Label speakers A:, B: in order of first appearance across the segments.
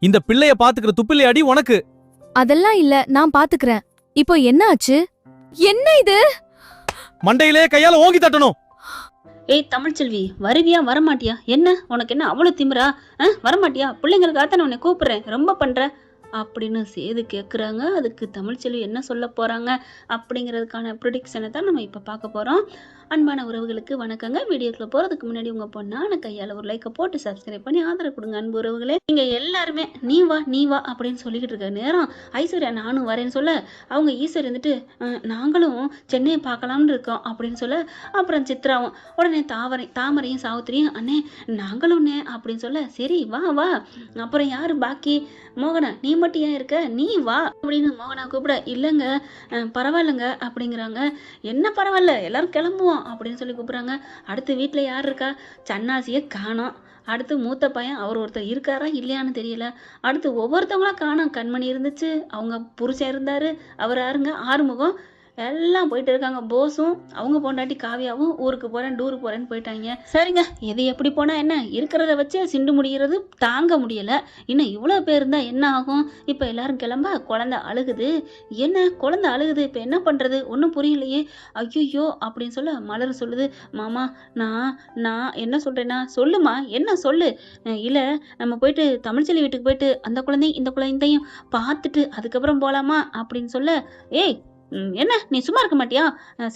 A: இந்த பிள்ளைய பாத்துக்கிற துப்பில்லை அடி உனக்கு.
B: அதெல்லாம் இல்ல, நான் பாத்துக்கிறேன். இப்போ என்ன ஆச்சு? என்ன இது?
A: மண்டையிலே கையால ஓங்கி தட்டணும்.
C: ஏய் தமிழ்ச்செல்வி, வருவியா வரமாட்டியா? என்ன உனக்கு என்ன அவ்வளவு திமிரா? வரமாட்டியா? பிள்ளைங்களுக்காக உன்னை கூப்பிடுறேன், ரொம்ப பண்ற அப்படின்னு சேது கேட்குறாங்க. அதுக்கு தமிழ்ச்செல்வி என்ன சொல்ல போகிறாங்க அப்படிங்கிறதுக்கான ப்ரிடிக்ஷனை தான் நம்ம இப்போ பார்க்க போகிறோம். அன்பான உறவுகளுக்கு வணக்கங்க. வீடியோக்குள்ள போகிறதுக்கு முன்னாடி உங்கள் பொண்ணான கையால் ஒரு லைக்கை போட்டு சப்ஸ்கிரைப் பண்ணி ஆதரவு கொடுங்க. அன்பு உறவுகளே, நீங்கள் எல்லாருமே நீ வா அப்படின்னு சொல்லிக்கிட்டு இருக்க நேரம் ஐஸ்வர்யா நானும் வரேன்னு சொல்ல, அவங்க ஈஸ்வரி வந்துட்டு நாங்களும் சென்னையை பார்க்கலாம்னு இருக்கோம் அப்படின்னு சொல்ல, அப்புறம் சித்ராவும் உடனே தாமரையும் சாவித்திரியும் அண்ணே நாங்களும்ண்ணே அப்படின்னு சொல்ல, சரி வா வா. அப்புறம் யார் பாக்கி? மோகனா, நீ மட்டும் ஏன் இருக்க, நீ வா அப்படின்னு மோகனா கூப்பிட, இல்லைங்க பரவாயில்லைங்க அப்படிங்கிறாங்க. என்ன பரவாயில்ல, எல்லாரும் கிளம்புவோம் அப்படின்னு சொல்லி கூப்பிட்றாங்க. அடுத்து வீட்டில் யார் இருக்கா? சன்னாசியை காணோம். அடுத்து மூத்த பையன் அவர் ஒருத்தர் இருக்காரா இல்லையான்னு தெரியல. அடுத்து ஒவ்வொருத்தவங்களா காணோம். கண்மணி இருந்துச்சு, அவங்க புருஷன் இருந்தாரு, அவர் யாருங்க ஆறுமுகம், எல்லாம் போயிட்டு இருக்காங்க. போஸும் அவங்க பொண்டாட்டி காவியாவும் ஊருக்கு போறேன் டூர் போறேன்னு போயிட்டாங்க. சரிங்க, எது எப்படி போனா என்ன, இருக்கிறத வச்சு சிண்டு முடிகிறது தாங்க முடியல. இன்னும் இவ்வளோ பேர் இருந்தா என்ன ஆகும்? இப்போ எல்லாரும் கிளம்ப குழந்தை அழுகுது. என்ன குழந்தை அழுகுது, இப்போ என்ன பண்றது ஒன்றும் புரியலையே. ஐயோ அப்படின்னு சொல்ல மலர் சொல்லுது, மாமா நான் என்ன சொல்றேன்னா, சொல்லுமா என்ன சொல்லு. இல்லை நம்ம போயிட்டு தமிழ்ச்செல்வி வீட்டுக்கு போயிட்டு அந்த குழந்தையும் இந்த குழந்தையும் பார்த்துட்டு அதுக்கப்புறம் போகலாமா அப்படின்னு சொல்ல, ஏய் என்ன நீ சும்மா இருக்க மாட்டியா?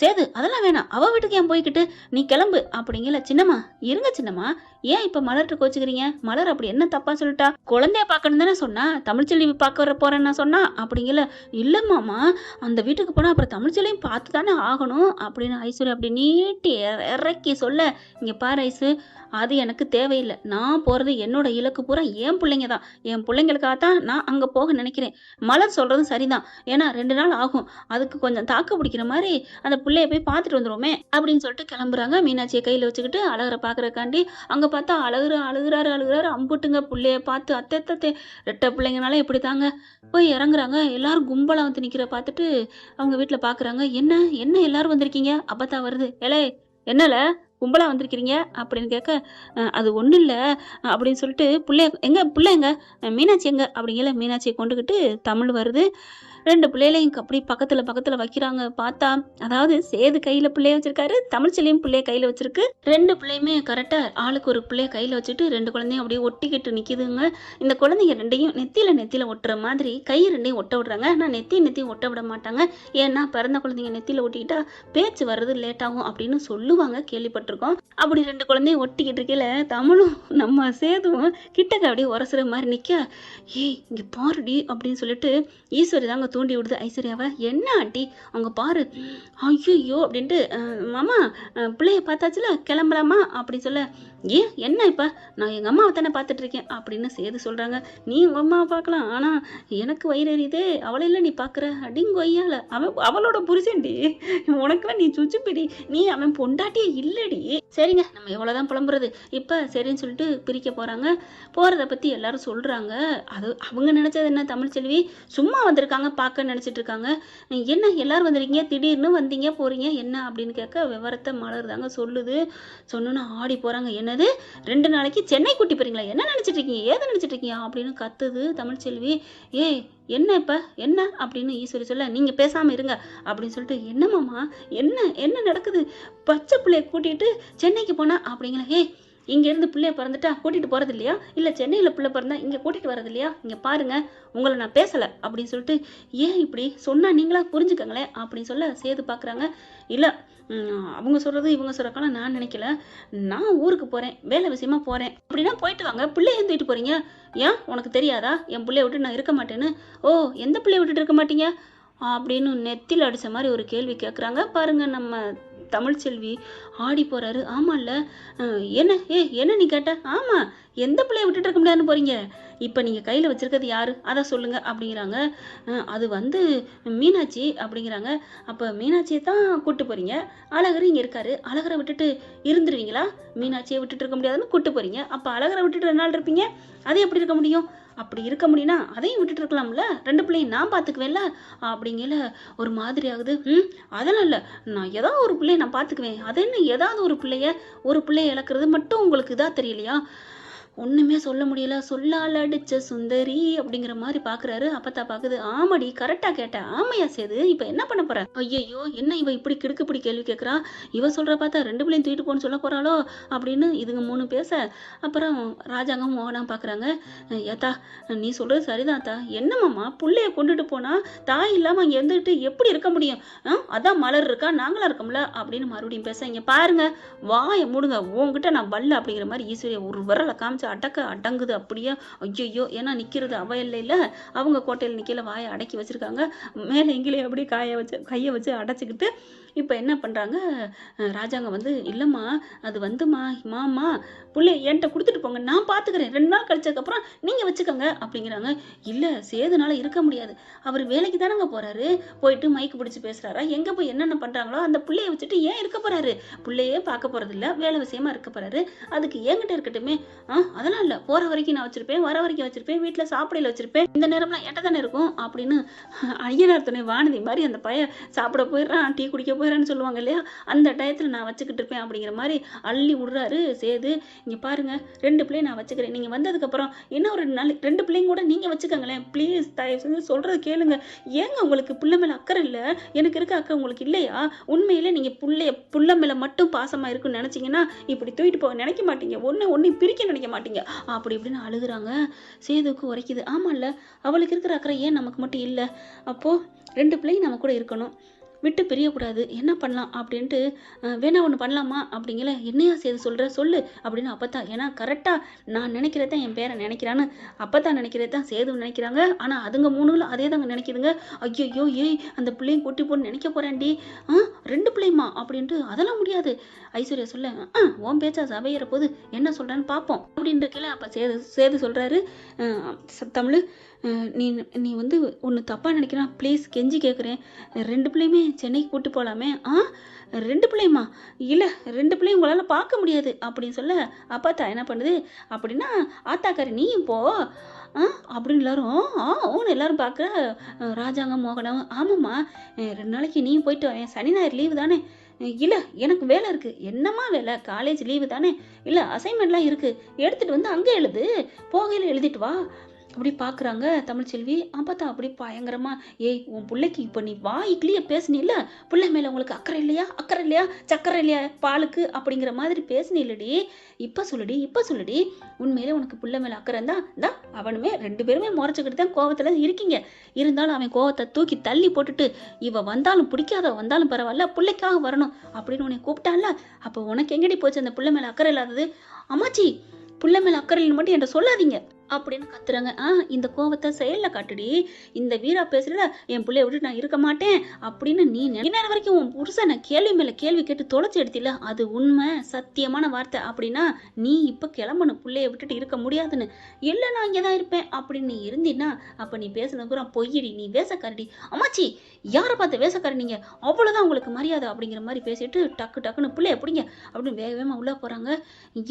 C: சேது அதெல்லாம் வேணாம், அவ வீட்டுக்கு ஏன் போய்கிட்டு, நீ கிளம்பு அப்படிங்கல. சின்னம்மா இருங்க சின்னம்மா, ஏன் இப்ப மலர்கிட்ட கோச்சுக்கிறீங்க? மலர் அப்படி என்ன தப்பா சொல்லிட்டா? குழந்தைய பார்க்கணும் தானே சொன்னா, தமிழ்ச்செல்வி பார்க்க வர போறேன்னா சொன்னா அப்படிங்கல. இல்லம்மாமா, அந்த வீட்டுக்கு போனா அப்புறம் தமிழ்ச்செல்வியும் பார்த்து தானே ஆகணும் அப்படின்னு ஐஸ்வர்யா அப்படி நீட்டி இறக்கி சொல்ல, இங்க பாரு ஐசு, அது எனக்கு தேவையில்லை. நான் போகிறது என்னோட இலக்கு பூரா என் பிள்ளைங்க தான். என் பிள்ளைங்களுக்காக தான் நான் அங்கே போக நினைக்கிறேன். மலர் சொல்கிறதும் சரிதான், ஏன்னா 2 நாள் ஆகும், அதுக்கு கொஞ்சம் தாக்கு பிடிக்கிற மாதிரி அந்த பிள்ளைய போய் பார்த்துட்டு வந்துடுவோமே அப்படின்னு சொல்லிட்டு கிளம்புறாங்க. மீனாட்சியை கையில் வச்சுக்கிட்டு அழகரை பார்க்குறக்காண்டி அங்கே பார்த்தா அழுகுறாரு. அம்புட்டுங்க பிள்ளைய பார்த்து அத்தை ரெட்டை பிள்ளைங்கனால எப்படி தாங்க போய் இறங்குறாங்க. எல்லாரும் கும்பலாக வந்து நிற்கிற பார்த்துட்டு அவங்க வீட்டில் பார்க்குறாங்க. என்ன எல்லாரும் வந்திருக்கீங்க? அப்பத்தா வருது. ஏலே என்னல கும்பலாக வந்திருக்கிறீங்க அப்படின்னு கேட்க, அது ஒன்றும் இல்லை அப்படின்னு சொல்லிட்டு, பிள்ளை எங்க மீனாட்சி எங்க அப்படிங்கிற மீனாட்சியை கொண்டுக்கிட்டு தமிழ் வருது. 2 பிள்ளைகளையும் அப்படி பக்கத்தில் வைக்கிறாங்க. பார்த்தா அதாவது சேது கையில் பிள்ளைய வச்சிருக்காரு, தமிழ்ச்செல்வியும் பிள்ளைய கையில் வச்சிருக்கு. 2 பிள்ளையுமே கரெக்டாக ஆளுக்கு ஒரு பிள்ளைய கையில் வச்சுட்டு 2 குழந்தையும் அப்படியே ஒட்டிக்கிட்டு நிற்கிதுங்க. இந்த குழந்தைங்க 2யும் நெத்தியில் ஒட்டுற மாதிரி கை 2யும் ஒட்ட விடுறாங்க. ஆனால் நெத்தியும் ஒட்ட விட மாட்டாங்க. ஏன்னா பிறந்த குழந்தைங்க நெத்தியில் ஒட்டிக்கிட்டா பேச்சு வர்றது லேட்டாகும் அப்படின்னு சொல்லுவாங்க, கேள்விப்பட்டிருக்கோம். அப்படி 2 குழந்தையும் ஒட்டிக்கிட்டு இருக்கையில தமிழும் நம்ம சேதுவும் கிட்டக்க அப்படியே உரசுற மாதிரி நிற்க, ஏய் இங்கே பாருடி அப்படின்னு சொல்லிட்டு ஈஸ்வரி தாங்க தூண்டி விடுது ஐஸ்வர்யாவை. என்ன ஆண்டி அவங்க பாரு, ஐயோ அப்படின்ட்டு, மாமா பிள்ளைய பார்த்தாச்சுல கிளம்பலாமா அப்படின்னு சொல்ல, ஏன் என்ன இப்போ நான் எங்கள் அம்மாவை தானே பார்த்துட்டு இருக்கேன் அப்படின்னு சேது சொல்கிறாங்க. நீ உங்கள் அம்மாவை பார்க்கலாம், ஆனால் எனக்கு வயிறு எறியுதே, அவளையில நீ பார்க்குற அடிங்கொய்யால, அவளோட புருஷன்டி, உனக்குலாம் நீ சுச்சுப்பிடி, நீ அவன் பொண்டாட்டியே இல்லடி. சரிங்க, நம்ம எவ்வளோதான் புலம்புறது. இப்போ சரின்னு சொல்லிட்டு பிரிக்க போகிறாங்க. போகிறத பற்றி எல்லாரும் சொல்கிறாங்க. அது அவங்க நினச்சது என்ன, தமிழ்ச்செல்வி சும்மா வந்திருக்காங்க பார்க்க நினச்சிட்டு இருக்காங்க. என்ன எல்லாரும் வந்திருக்கீங்க, திடீர்னு வந்தீங்க போகிறீங்க என்ன அப்படின்னு கேட்க, விவரத்தை மலர் தாங்க சொல்லுது. சொன்னோன்னா ஆடி போகிறாங்க. என்னது 2 நாளைக்கு சென்னை கூட்டி போறீங்களா? என்ன நினச்சிட்டு இருக்கீங்க, ஏது நினச்சிட்டு இருக்கீங்க அப்படின்னு கத்துது தமிழ்ச்செல்வி. ஏய் என்ன இப்போ என்ன அப்படின்னு ஈஸ்வரி சொல்ல, நீங்கள் பேசாமல் இருங்க அப்படின்னு சொல்லிட்டு, என்னம்மாம்மா என்ன நடக்குது, பச்சை பிள்ளைய கூட்டிகிட்டு சென்னைக்கு போனா அப்படிங்களா? ஏய் இங்கேருந்து பிள்ளைய பிறந்துட்டா கூட்டிகிட்டு போகிறது இல்லையா? இல்லை சென்னையில் பிள்ளை பிறந்தா இங்கே கூட்டிகிட்டு வரது இல்லையா? இங்கே பாருங்கள், உங்களை நான் பேசலை அப்படின்னு சொல்லிட்டு, ஏன் இப்படி சொன்னால் நீங்களா புரிஞ்சுக்கங்களேன் அப்படின்னு சொல்ல சேது பார்க்குறாங்க. இல்லை அவங்க சொல்கிறது இவங்க சொல்கிறக்கெல்லாம் நான் நினைக்கல, நான் ஊருக்கு போகிறேன், வேலை விஷயமா போகிறேன் அப்படின்னா போயிட்டு வாங்க, பிள்ளைய தூக்கிட்டு போகிறீங்க, ஏன் உனக்கு தெரியாதா என் பிள்ளைய விட்டு நான் இருக்க மாட்டேன்னு? ஓ எந்த பிள்ளைய விட்டுட்டு இருக்க மாட்டீங்க அப்படின்னு நெத்தியில் அடித்த மாதிரி ஒரு கேள்வி கேட்குறாங்க. பாருங்கள் நம்ம தமிழ்ச்செல்வி ஆடி போகிறாரு. ஆமாம்ல, என்ன நீ கேட்ட? ஆமாம், எந்த பிள்ளைய விட்டுட்டு இருக்க முடியாதுன்னு போகிறீங்க, இப்போ நீங்கள் கையில் வச்சுருக்கிறது யார் அதை சொல்லுங்கள் அப்படிங்கிறாங்க. அது வந்து மீனாட்சி அப்படிங்கிறாங்க. அப்போ மீனாட்சியை தான் கூப்பிட்டு போகிறீங்க, அழகர் இங்கே இருக்காரு, அழகரை விட்டுட்டு இருந்துருவீங்களா? மீனாட்சியை விட்டுட்டு இருக்க முடியாதுன்னு கூப்பிட்டு போகிறீங்க, அப்போ அழகரை விட்டுட்டு 2 நாள் இருப்பீங்க, அது எப்படி இருக்க முடியும்? அப்படி இருக்க முடியும்னா அதையும் விட்டுட்டு இருக்கலாம்ல, 2 பிள்ளையும் நான் பார்த்துக்குவேன்ல அப்படிங்கல. ஒரு மாதிரி ஆகுது. அதெல்லாம் இல்லை, நான் ஏதாவது ஒரு பிள்ளைய நான் பார்த்துக்குவேன், அது என்ன ஏதாவது ஒரு பிள்ளைய இழக்கிறது மட்டும் உங்களுக்கு இதாக தெரியலையா? ஒண்ணுமே சொல்ல முடியல. சொல்லால் அடிச்ச சுந்தரி அப்படிங்கிற மாதிரி பாக்குறாரு. அப்பத்தா பாக்குது. ஆமாடி, கரெக்டா கேட்ட. ஆமையா சேது, இப்ப என்ன பண்ண போற? ஐயையோ, என்ன இவ இப்படி கிடுக்குப்பிடி கேள்வி கேட்கறா? இவ சொல்ற பார்த்தா 2 பிள்ளையும் தூக்கிட்டு போன்னு சொல்ல போறாளோ அப்படின்னு இதுங்க 3 பேச, அப்புறம் ராஜாங்கம் மோகனா பாக்குறாங்க. ஏத்தா, நீ சொல்றது சரிதான்த்தா. என்னமாம்மா, புள்ளைய கொண்டுட்டு போனா தாய் இல்லாம அங்க இருந்துட்டு எப்படி இருக்க முடியும்? அதான் மலர் இருக்கா, நாங்களா இருக்கோம்ல அப்படின்னு மறுபடியும் பேச, இங்க பாருங்க, வாயை மூடுங்க, உன்கிட்ட நான் வல்ல அப்படிங்கிற மாதிரி ஈஸ்வரியை ஒரு விரலை காமிச்சு அடங்குது அப்படியே. ஐயோ, ஏன்னா நிக்கிறது அவ இல்லையில, அவங்க கோட்டையில் நிக்கல, வாயை அடக்கி வச்சிருக்காங்க. மேலே எங்கேயும் அப்படியே கையை வச்சு அடைச்சிக்கிட்டு இப்போ என்ன பண்றாங்க, ராஜாங்க வந்து, இல்லம்மா அது வந்துமா மாமா புள்ளை என்கிட்ட கொடுத்துட்டு போங்க, நான் பாத்துக்கிறேன், 2 நாள் கழிச்சதுக்கப்புறம் நீங்க வச்சுக்கோங்க அப்படிங்கிறாங்க. இல்ல, சேதுனால இருக்க முடியாது, அவர் வேலைக்கு தானங்க போறாரு, போயிட்டு மைக்கு பிடிச்சு பேசுறாரா, எங்க போய் என்னென்ன பண்றாங்களோ அந்த புள்ளைய வச்சுட்டு ஏன் இருக்க போறாரு, புள்ளையே பார்க்க போறது இல்ல, வேலை விஷயமா இருக்க போறாரு, அதுக்கு என்கிட்ட இருக்கட்டுமே. அதெல்லாம் இல்ல, போற வரைக்கும் நான் வச்சிருப்பேன், வர வரைக்கும் வச்சிருப்பேன், வீட்டுல சாப்பிடையில வச்சிருப்பேன், இந்த நேரம்லாம் என்கிட்ட தானே இருக்கும் அப்படின்னு ஐயனார் துணை வானதி மாதிரி அந்த பையன் சாப்பிட போயிடுறான், டீ குடிக்க போயிடறான்னு சொல்லுவாங்க இல்லையா, அந்த டயத்துல நான் வச்சுக்கிட்டு இருப்பேன் அப்படிங்கிற மாதிரி அள்ளி விடுறாரு சேது. இங்க பாருங்க, 2 பிள்ளையும் நான் வச்சுக்கிறேன், நீங்க வந்ததுக்கு அப்புறம் இன்னும் ஒரு 2 பிள்ளைங்க கூட நீங்க வச்சுக்கோங்களேன், ப்ளீஸ், தயவு செஞ்சு சொல்றது கேளுங்க. ஏங்க உங்களுக்கு புள்ள மேல அக்கறை இல்ல? எனக்கு இருக்க அக்கறை உங்களுக்கு இல்லையா? உண்மையிலே நீங்க புள்ள மேல மட்டும் பாசமா இருக்குன்னு நினைச்சீங்கன்னா இப்படி தூக்கிட்டு போக நினைக்க மாட்டீங்க, ஒன்னு பிரிக்க நினைக்க மாட்டீங்க அப்படி இப்படின்னு அழுகுறாங்க. சேதுக்கு உரைக்குது. ஆமா இல்ல, அவளுக்கு இருக்கிற அக்கறை ஏன் நமக்கு மட்டும் இல்ல? அப்போ 2 பிள்ளைங்க நம்ம கூட இருக்கணும், விட்டு பிரியக்கூடாது, என்ன பண்ணலாம் அப்படின்ட்டு, வேணா ஒன்று பண்ணலாமா அப்படிங்கிற, என்னையா சேது சொல்கிற சொல்லு அப்படின்னு அப்பத்தான், ஏன்னா கரெக்டாக நான் நினைக்கிறதான் என் பேரை நினைக்கிறான்னு அப்பத்தான் நினைக்கிறது தான் சேது நினைக்கிறாங்க. ஆனால் அதுங்க 3களும் அதே தாங்க நினைக்கிதுங்க. ஐயோ, ஏய் அந்த பிள்ளையும் கூட்டி போன்னு நினைக்க போகிறேன்டி, 2 பிள்ளையுமா அப்படின்ட்டு, அதெல்லாம் முடியாது. ஐஸ்வர்யா சொல்ல, உன் பேச்சா சபையிற போது என்ன சொல்கிறான்னு பார்ப்போம் அப்படின்ற கீழே அப்போ சேது சொல்கிறாரு. தமிழ், நீ வந்து ஒன்று தப்பாக நினைக்கிறான், ப்ளீஸ் கெஞ்சி கேட்குறேன், 2 பிள்ளையுமே சென்னைக்கு கூட்டு போகலாமே. 2 பிள்ளையுமா? இல்லை, 2 பிள்ளையும் உங்களால் பார்க்க முடியாது அப்படின்னு சொல்ல, அப்பாத்தா என்ன பண்ணுது அப்படின்னா, ஆத்தாக்காரி நீயும் போ அப்படின்னு எல்லாரும் ஓன்னு எல்லாரும் பார்க்குற. ராஜாங்க மோகனம், ஆமாம்மா 2 நாளைக்கு நீயும் போயிட்டு வரேன், சனி ஞாயிறு லீவு தானே? இல்லை, எனக்கு வேலை இருக்குது. என்னம்மா வேலை? காலேஜ் லீவு தானே? இல்லை, அசைன்மெண்ட்லாம் இருக்குது, எடுத்துகிட்டு வந்து அங்கே எழுது, போகையில் எழுதிட்டு வா அப்படி பார்க்குறாங்க தமிழ்ச்செல்வி. பார்த்தா அப்படி பயங்கரமா, ஏய் உன் பிள்ளைக்கு இப்போ நீ வாய்க்குள்ளேயே பேசுனில்ல, பிள்ளை மேலே உங்களுக்கு அக்கறை இல்லையா, சக்கரை இல்லையா பாலுக்கு அப்படிங்கிற மாதிரி பேசுனில்லடி, இப்போ சொல்லுடி உண்மையிலே உனக்கு பிள்ளை மேலே அக்கறை இருந்தா அவனுமே 2 பேருமே முறைச்சிக்கிட்டு தான் கோவத்தில் இருக்கீங்க. இருந்தாலும் அவன் கோவத்தை தூக்கி தள்ளி போட்டுட்டு, இவ வந்தாலும் பிடிக்காத வந்தாலும் பரவாயில்ல, பிள்ளைக்காக வரணும் அப்படின்னு உன்னை கூப்பிட்டான்ல, அப்போ உனக்கு எங்கடி போச்சு அந்த பிள்ளை மேலே அக்கறை இல்லாதது? அம்மாச்சி, பிள்ளை மேலே அக்கறை இல்லைன்னு மட்டும் என்கிட்ட சொல்லாதீங்க அப்படின்னு கத்துறாங்க. இந்த கோவத்தை செயல்ல காட்டுடி, இந்த வீரா பேசுறல, என் பிள்ளைய விட்டு நான் இருக்க மாட்டேன் அப்படின்னு நீ நேரம் வரைக்கும் உன் புருஷனை கேள்வி மேல கேள்வி கேட்டு தொலைச்சி எடுத்தில, அது உண்மை சத்தியமான வார்த்தை அப்படின்னா நீ இப்ப கிளம்பணும், பிள்ளைய விட்டுட்டு இருக்க முடியாதுன்னு. இல்லை, நான் இங்கதான் இருப்பேன் அப்படின்னு நீ இருந்தீன்னா அப்ப நீ பேசுனது பூரா பொய்யடி, நீ வேசக்காரடி. அம்மாச்சி, யாரை பார்த்து வேசக்காரடி, நீங்க அவ்வளவுதான் உங்களுக்கு மரியாதை அப்படிங்கிற மாதிரி பேசிட்டு டக்குன்னு பிள்ளைய பிடிங்க அப்படின்னு வேகமா உள்ள போறாங்க.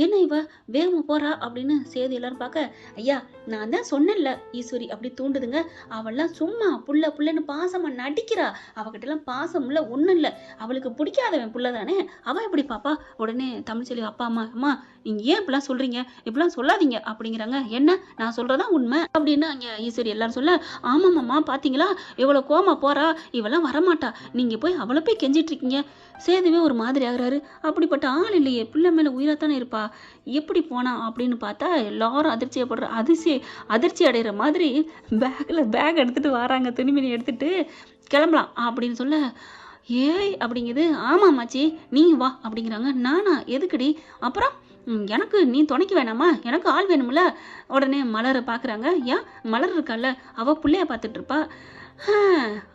C: என்ன இவ வேகமா போறா அப்படின்னு சேது எல்லாரும் பார்க்க, ஐயா நான் தான் சொன்னேன்ல ஈஸ்வரி அப்படி தூண்டுதுங்க, அவள்லாம் சும்மா புள்ளன்னு பாசமா நடிக்கிறா, அவகிட்ட எல்லாம் பாசம் இல்ல ஒண்ணும் இல்ல, அவளுக்கு பிடிக்காதவன் புள்ள தானே, அவன் எப்படி பாப்பா? உடனே தமிழ்ச்செல்வி அப்பா அம்மா நீங்க ஏன் இப்படிலாம் சொல்றீங்க, இப்படிலாம் சொல்லாதீங்க அப்படிங்கிறாங்க. என்ன, நான் சொல்றதா உண்மை அப்படின்னு அங்க ஈஸ்வரி எல்லாரும் சொல்ல, ஆமாம்மா பாத்தீங்களா எவ்வளவு கோமா போறா, இவெல்லாம் வரமாட்டா, நீங்க போய் அவளை போய் கெஞ்சிட்டு இருக்கீங்க. சேதுவே ஒரு மாதிரி ஆகுறாரு, அப்படிப்பட்ட ஆள் இல்லையே, பிள்ளை மேல உயிராத்தானே இருப்பா, எப்படி போனா அப்படின்னு பார்த்தா எல்லாரும் அதிர்ச்சி அடைகிற மாதிரி பேக் எடுத்துட்டு வராங்க, துணிமணி எடுத்துட்டு கிளம்பலாம் அப்படின்னு சொல்ல, ஏய் அப்படிங்குது. ஆமாம்மாச்சி நீ வா அப்படிங்கிறாங்க. நானா? எதுக்குடி? அப்புறம் எனக்கு நீ துணைக்கு வேணாமா, எனக்கு ஆள் வேணும்ல. உடனே மலரை பார்க்குறாங்க. ஏன், மலர் இருக்கால, அவள் பிள்ளைய பார்த்துட்டு இருப்பா.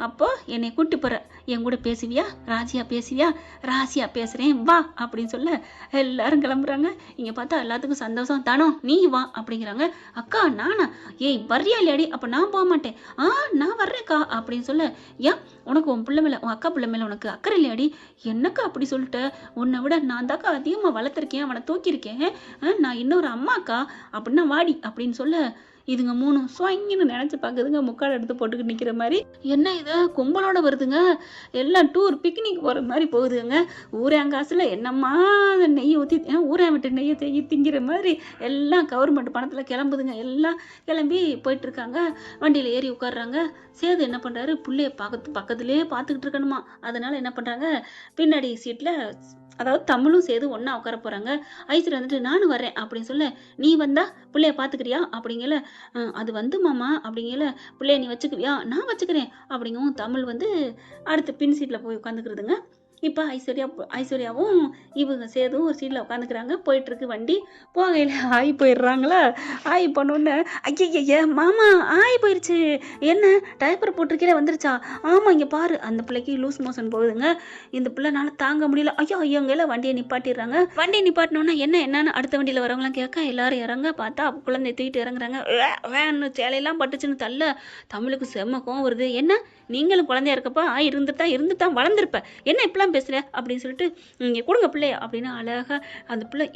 C: அப்போ என்னை கூட்டி போற, என் கூட பேசுவியா, ராசியா பேசுறேன் வா அப்படின்னு சொல்ல எல்லாரும் கிளம்புறாங்க. இங்க பார்த்தா எல்லாத்துக்கும் சந்தோஷம். தானோ நீ வா அப்படிங்கிறாங்க. அக்கா நானா? ஏய் வர்றியா இல்லையாடி? அப்ப நான் போக மாட்டேன். நான் வர்றேன்க்கா அப்படின்னு சொல்ல, ஏன் உனக்கு உன் பிள்ளை மேல, உன் அக்கா பிள்ளை மேல உனக்கு அக்கறை இல்லையாடி? என்னக்கா அப்படி சொல்லிட்ட, உன்னை விட நான் தாக்கா அதிகமா வளர்த்துருக்கேன், அவனை தூக்கியிருக்கேன், நான் இன்னொரு அம்மாக்கா அப்படின்னா வாடி அப்படின்னு சொல்ல, இதுங்க 3 சுவங்கின்னு நினைச்சு பாக்குதுங்க, முக்கால் எடுத்து போட்டுக்கிட்டு நிக்கிற மாதிரி. என்ன இது கும்பலோட வருதுங்க, எல்லாம் டூர் பிக்னிக் போகிற மாதிரி போகுதுங்க. ஊரேன் காசில் என்னம்மா நெய் ஊற்றி ஊரேன் விட்டு நெய்யை திங்கிற மாதிரி எல்லாம் கவர்மெண்ட் பணத்தில் கிளம்புதுங்க. எல்லாம் கிளம்பி போயிட்டுருக்காங்க. வண்டியில் ஏறி உட்காடுறாங்க. சேது என்ன பண்ணுறாரு, புள்ளைய பக்கத்துலேயே பார்த்துக்கிட்டு இருக்கணுமா. அதனால் என்ன பண்ணுறாங்க, பின்னாடி சீட்டில் அதாவது தமிழும் சேது ஒன்றா உட்கார போகிறாங்க. ஐஸ்வர்யா வந்துட்டு நானும் வரேன் அப்படின்னு சொல்ல, நீ வந்தா பிள்ளைய பார்த்துக்கிறியா அப்படிங்கல. அது வந்து மாமா அப்படிங்கல, பிள்ளைய நீ வச்சுக்குவியா, நான் வச்சுக்கிறேன் அப்படிங்கவும் தமிழ் வந்து அடுத்த பின் சீட்டில் போய் உட்காந்துக்கிறதுங்க. இப்போ ஐஸ்வர்யாவும் இவங்க சேதும் ஒரு சீட்டில் உட்காந்துக்கிறாங்க. போயிட்டுருக்கு வண்டி. போகையில் ஆகி போயிடுறாங்களா. ஆகி போனோடனே ஐய மாமா ஆகி போயிடுச்சு, என்ன டைப்பர் போட்டிருக்கே வந்துருச்சா, ஆமாம் இங்கே பாரு, அந்த பிள்ளைக்கு லூஸ் மோஷன் போகுதுங்க, இந்த பிள்ளைனால தாங்க முடியல. ஐயோங்கல வண்டியை நிப்பாட்டிடுறாங்க. வண்டியை நிப்பாட்டினோன்னா என்னன்னு அடுத்த வண்டியில் வரவங்களாம் கேட்க எல்லாரும் இறங்க பார்த்தா குழந்தைய தூக்கிட்டு இறங்குறாங்க. வேன்னு சேலையெல்லாம் பட்டுச்சுன்னு தள்ள தமிழுக்கு செம்ம கோவம் வருது. என்ன நீங்களும் குழந்தையா இருக்கப்பா இருந்துதான் வளர்ந்துருப்ப, என்ன இப்பெல்லாம் பேசுற அப்படின்னு சொல்லிட்டு இங்கே கொடுங்க பிள்ளைய அப்படின்னு அழகா அந்த பிள்ளை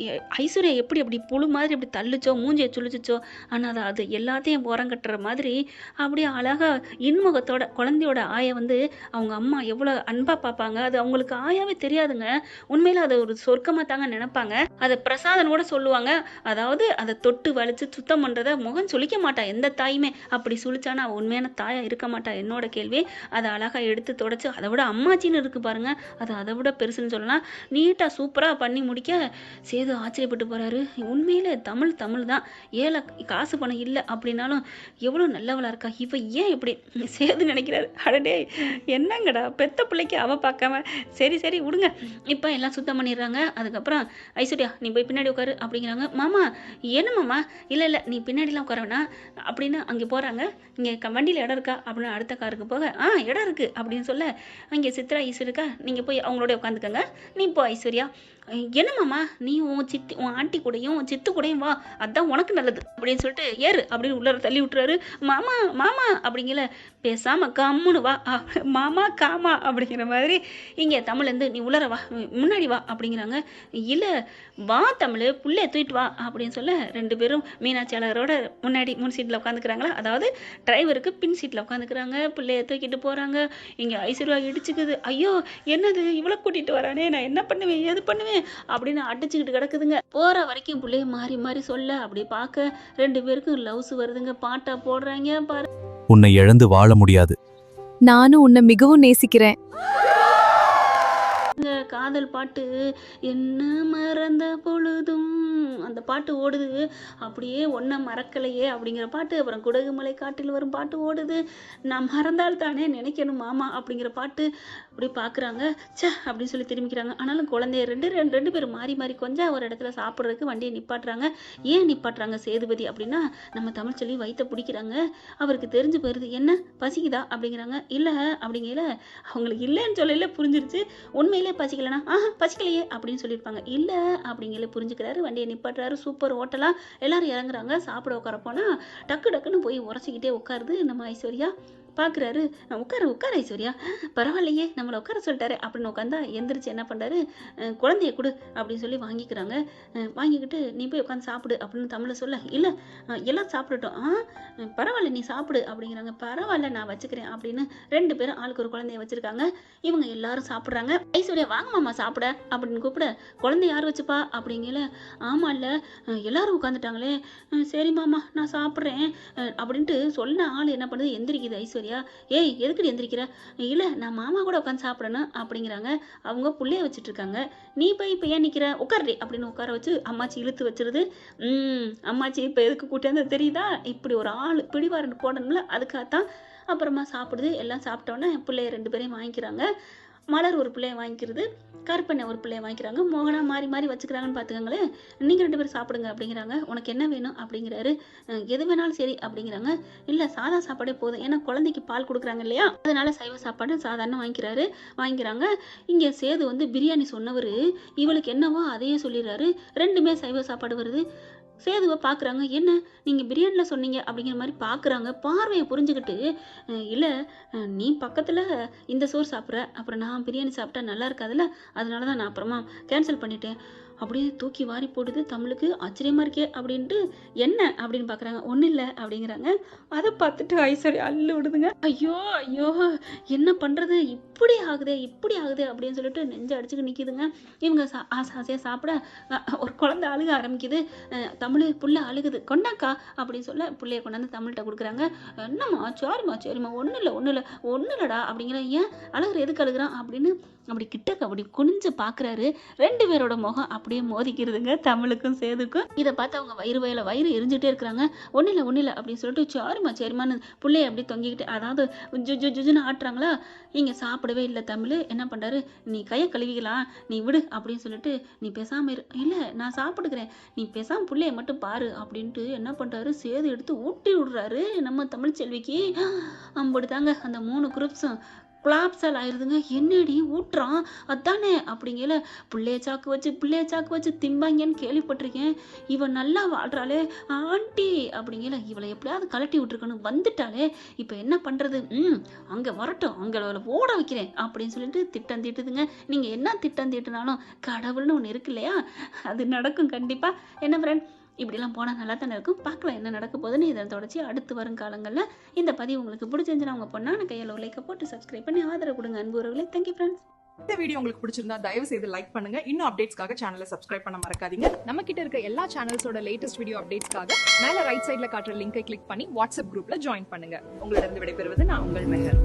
C: ஐஸ்வர்யா எப்படி அப்படி புழு மாதிரி அப்படி தள்ளுச்சோ, மூஞ்சியை சுழிச்சிச்சோ. ஆனால் அது எல்லாத்தையும் உரம் கட்டுற மாதிரி அப்படியே அழகா இன்முகத்தோட குழந்தையோட ஆயை வந்து அவங்க அம்மா எவ்வளோ அன்பா பார்ப்பாங்க. அது அவங்களுக்கு ஆயாவே தெரியாதுங்க. உண்மையில அதை ஒரு சொர்க்கமாக தாங்க நினைப்பாங்க. அதை பிரசாதம் கூட சொல்லுவாங்க. அதாவது அதை தொட்டு வலிச்சு சுத்தம் பண்ணுறத முகம் சுளிக்க மாட்டா எந்த தாயுமே. அப்படி சுழிச்சானா அவள் உண்மையான தாயா இருக்க மாட்டா. என்னோட கேள்வி. அதை அழகா எடுத்து தொடச்சு அதை விட அம்மாச்சின்னு இருக்கு பாருங்க, அது அதை விட பெருசுன்னு சொல்லலாம். நீட்டாக சூப்பராக பண்ணி முடிக்க சேது ஆச்சரியப்பட்டு போகிறாரு. உண்மையிலே தமிழ் தான். ஏழை காசு பணம் இல்லை அப்படின்னாலும் எவ்வளோ நல்லவளாக இருக்கா இவ, ஏன் இப்படி சேது நினைக்கிறாரு. அடடே என்னங்கடா பெத்த பிள்ளைக்கு அவ பார்க்காம, சரி விடுங்க. இப்போ எல்லாம் சுத்தம் பண்ணிடுறாங்க. அதுக்கப்புறம் ஐஸ்வர்யா நீ போய் பின்னாடி உட்காரு அப்படிங்கிறாங்க. மாமா என்ன மாமா, இல்லை நீ பின்னாடிலாம் உட்கார வேணா அப்படின்னு அங்கே போகிறாங்க. இங்கே வண்டியில் இடம் இருக்கா அப்படின்னு அடுத்த காருக்கு போக இடம் இருக்குது அப்படின்னு சொல்ல, அங்கே சித்ரா ஈஸ்வருக்கா நீங்கள் போய் அவங்களோட உட்காந்துக்கங்க, நீ போ ஐஸ்வர்யா. என்னம்மாம்மா நீ உன் ஆண்டி கூடயும் சித்து கூடயும் வா, அதான் உனக்கு நல்லது அப்படின்னு சொல்லிட்டு ஏறு அப்படின்னு உள்ளார தள்ளி விட்டுறாரு. மாமா அப்படிங்கல, பேசாம கம்முன்னு வா மாமா காமா அப்படிங்கிற மாதிரி இங்கே தமிழ்லேருந்து நீ உள்ளார வா, முன்னாடி வா அப்படிங்கிறாங்க. இல்லை வா தமிழ், புள்ளைய தூக்கிட்டு வா அப்படின்னு சொல்ல ரெண்டு பேரும் மீனாட்சியாளரோட முன்னாடி முன் சீட்டில் உட்காந்துக்கிறாங்களா, அதாவது டிரைவருக்கு பின் சீட்டில் உட்காந்துக்கிறாங்க. பிள்ளைய தூக்கிட்டு போகிறாங்க. இங்கே ஐஸ்வர்யா இடிச்சுக்குது. ஐயோ என்னது இவ்வளோ கூட்டிகிட்டு வரானே, நான் என்ன பண்ணுவேன் ஏது பண்ணுவேன் அப்படின்னு அடிச்சுக்கிட்டு கிடக்குதுங்க. போற வரைக்கும் பிள்ளைய மாறி சொல்ல அப்படி பார்க்க ரெண்டு பேருக்கும் லவ்ஸ் வருதுங்க. பாட்டா போடுறாங்க பாரு.
A: உன்னை இழந்து வாழ முடியாது.
B: நானும் உன்னை மிகவும் நேசிக்கிறேன்.
C: காதல் பாட்டு என்ன மறந்த பொழுதும் அந்த பாட்டு ஓடுது. அப்படியே ஒன்றை மறக்கலையே அப்படிங்கிற பாட்டு. அப்புறம் குடகுமலை காட்டில் வரும் பாட்டு ஓடுது. நான் மறந்தால் தானே நினைக்கணும் மாமா அப்படிங்கிற பாட்டு. அப்படி பார்க்குறாங்க. அப்படின்னு சொல்லி திரும்பிக்கிறாங்க. ஆனாலும் குழந்தைய ரெண்டு பேரும் மாறி கொஞ்சம் ஒரு இடத்துல சாப்பிட்றதுக்கு வண்டியை நிப்பாட்டுறாங்க. ஏன் நிப்பாட்டுறாங்க சேதுபதி அப்படின்னா, நம்ம தமிழ்ச்செல்வி வயிற்ற பிடிக்கிறாங்க. அவருக்கு தெரிஞ்சு போயிருது. என்ன பசிக்குதா அப்படிங்கிறாங்க. இல்லை அப்படிங்கல, அவங்களுக்கு இல்லைன்னு சொல்லல புரிஞ்சிருச்சு. உண்மையிலே பசிக்கலனா பசிக்கலையே அப்படின்னு சொல்லியிருப்பாங்க. இல்லை அப்படிங்கல புரிஞ்சுக்கிறாரு. வண்டியை நிப்பாட்டுறாரு. சூப்பர் ஹோட்டலா எல்லாரும் இறங்குறாங்க. சாப்பிட உட்கார போனா டக்குன்னு போய் உரசிக்கிட்டே உட்காருது நம்ம ஐஸ்வர்யா. பார்க்குறாரு. உட்கார ஐஸ்வர்யா, பரவாயில்லையே நம்மளை உட்கார சொல்லிட்டாரு அப்படின்னு உட்காந்தா எந்திரிச்சு என்ன பண்ணுறாரு, குழந்தைய கொடு அப்படின்னு சொல்லி வாங்கிக்கிறாங்க. வாங்கிக்கிட்டு நீ போய் உட்காந்து சாப்பிடு அப்படின்னு தமிழை சொல்ல, இல்லை எல்லாம் சாப்பிட்டுட்டோம், பரவாயில்ல நீ சாப்பிடு அப்படிங்கிறாங்க. பரவாயில்ல நான் வச்சுக்கிறேன் அப்படின்னு ரெண்டு பேரும் ஆளுக்கு ஒரு குழந்தைய வச்சுருக்காங்க. இவங்க எல்லாரும் சாப்பிட்றாங்க. ஐஸ்வர்யா வாங்க மாமா சாப்பிட அப்படின்னு கூப்பிட, குழந்தை யார் வச்சுப்பா அப்படிங்கல. ஆமா இல்லை எல்லாரும் உட்காந்துட்டாங்களே, சரி மாமா நான் சாப்பிட்றேன் அப்படின்ட்டு சொன்ன ஆள் என்ன பண்ணுது, எந்திரிக்குது ஐஸ்வர்யா. ஏய் எதுக்குடி எந்திரிக்கிற, இல்லை நான் மாமா கூட உட்காந்து சாப்பிடணும் அப்படிங்கிறாங்க. அவங்க புள்ளைய வச்சுட்டு இருக்காங்க. நீ போய் இப்போ ஏன் நிற்கிற, உட்கார்றி அப்படின்னு உட்கார வச்சு அம்மாச்சி இழுத்து வச்சிருது. அம்மாச்சி இப்போ எதுக்கு கூட்டியாந்து தெரியுதா, இப்படி ஒரு ஆள் பிடிவாரண்டு போடணும்ல, அதுக்காகத்தான். அப்புறமா சாப்பிடுது. எல்லாம் சாப்பிட்டோன்னே பிள்ளைய ரெண்டு பேரையும் வாங்கிக்கிறாங்க. மலர் ஒரு பிள்ளைய வாங்கிக்கிறது, கருப்பண்ணை ஒரு பிள்ளைய வாங்கிக்கிறாங்க. மோகனா மாறி வச்சுக்கிறாங்கன்னு பார்த்துக்கோங்களேன். நீங்கள் ரெண்டு பேரும் சாப்பிடுங்க அப்படிங்கிறாங்க. உனக்கு என்ன வேணும் அப்படிங்கிறாரு. எது வேணாலும் சரி அப்படிங்கிறாங்க. இல்லை சாதா சாப்பாடே போதும், ஏன்னா குழந்தைக்கு பால் கொடுக்குறாங்க இல்லையா, அதனால சைவ சாப்பாடு சாதாரண வாங்கிக்கிறாங்க. இங்கே சேது வந்து பிரியாணி சொன்னவர் இவளுக்கு என்னவோ அதையே சொல்லிடுறாரு. ரெண்டுமே சைவ சாப்பாடு வருது. சேதுவை பார்க்குறாங்க. என்ன நீங்கள் பிரியாணியில் சொன்னீங்க அப்படிங்கிற மாதிரி பார்க்குறாங்க. பார்வையை புரிஞ்சுக்கிட்டு, இல்லை நீ பக்கத்தில் இந்த சோறு சாப்பிட்ற, அப்புறம் நான் பிரியாணி சாப்பிட்டா நல்லா இருக்காதுல்ல, அதனால தான் நான் அப்புறமா கேன்சல் பண்ணிட்டேன். அப்படியே தூக்கி வாரி போடுது. தமிழுக்கு ஆச்சரியமா இருக்கே அப்படின்ட்டு, என்ன அப்படின்னு பார்க்குறாங்க. ஒன்றும் இல்லை அப்படிங்கிறாங்க. அதை பார்த்துட்டு ஐஸ்வர்யா அள்ளு விடுதுங்க. ஐயோ ஐயோ என்ன பண்ணுறது, இப்படி ஆகுதே அப்படின்னு சொல்லிட்டு நெஞ்சு அடிச்சுக்கு நிற்கிதுங்க. இவங்க ஆசையாக சாப்பிட ஒரு குழந்தை அழுக ஆரம்பிக்குது. தமிழ் புள்ள அழுகுது, கொண்டாக்கா அப்படின்னு சொல்ல புள்ளைய கொண்டாந்து தமிழ்கிட்ட கொடுக்குறாங்க. என்னம்மா சரிம்மா ஒன்றும் இல்லைடா அப்படிங்கிற. ஏன் அழுகுற, எதுக்கு அழுகுறான் அப்படின்னு அப்படி கிட்டக்க அப்படி குனிஞ்சு பார்க்குறாரு. 2 பேரோட முகம் அப்படியே மோதிக்கிறதுங்க, தமிழுக்கும் சேதுக்கும். இதை பார்த்து அவங்க வயிறு எரிஞ்சுட்டே இருக்கிறாங்க. ஒன்றும் இல்லை அப்படின்னு சொல்லிட்டு சரிம்மான்னு பிள்ளைய அப்படி தொங்கிக்கிட்டு, அதாவது ஜுஜுன்னு ஆட்டுறாங்களா. இங்கே சாப்பிடவே இல்லை தமிழ். என்ன பண்ணுறாரு, நீ கையை கழுவிக்கலாம், நீ விடு அப்படின்னு சொல்லிட்டு, நீ பேசாமல் இரு. இல்லை நான் சாப்பிடுக்கிறேன், நீ பேசாமல் பிள்ளைய மட்டும் பாரு அப்படின்ட்டு என்ன பண்ணுறாரு, சேது எடுத்து ஊட்டி விடுறாரு நம்ம தமிழ்ச்செல்விக்கு. அம்படுத்தாங்க அந்த 3 குரூப்ஸும் குலாப்ஸால் ஆயிடுதுங்க. என்னடி ஊட்டுறான் அதானே அப்படிங்கல. பிள்ளைய சாக்கு வச்சு திம்பாங்கன்னு கேள்விப்பட்டிருக்கேன். இவன் நல்லா வாழ்றாளே ஆண்டி அப்படிங்கல. இவளை எப்படியாவது கலட்டி விட்டுருக்கணும், வந்துட்டாலே இப்போ என்ன பண்ணுறது, அங்கே வரட்டும், அங்கே ஓட வைக்கிறேன் அப்படின்னு சொல்லிட்டு திட்டம் தீட்டுதுங்க. நீங்கள் என்ன திட்டம் தீட்டுனாலும் கடவுள்னு ஒன்று இருக்கு இல்லையா, அது நடக்கும் கண்டிப்பாக. என்ன ஃப்ரெண்ட், இப்படிலாம் போனால் நல்லா தானே இருக்கும். பார்க்கலாம் என்ன நடக்க போகுதுன்னு. இதை தொடர்ச்சி அடுத்து வரும் காலங்களில். இந்த பதிவு உங்களுக்கு பிடிச்சிருந்துச்சுன்னா உங்கள் பொண்ணான கையில் ஒரு லைக்கை போட்டு சப்ஸ்கிரைப் பண்ணி ஆதரவு கொடுங்க அன்பு உறவுகளே. Thank you friends.
D: இந்த வீடியோ உங்களுக்கு பிடிச்சிருந்தா தயவு செய்து லைக் பண்ணுங்க. இன்னும் அப்டேட்ஸ்க்காக சேனலை சப்ஸ்கிரைப் பண்ண மறக்காதீங்க.
E: நம்ம கிட்ட இருக்க எல்லா சேனல்ஸோட லேட்டஸ்ட் வீடியோ அப்டேட்ஸ்க்காக மேல ரைட் சைடுல காட்டுற லிங்கை கிளிக் பண்ணி வாட்ஸ்அப் குரூப்ல ஜாயின் பண்ணுங்க.
D: உங்களிடம் விடைபெறுவது நான் உங்கள் மெஹர்.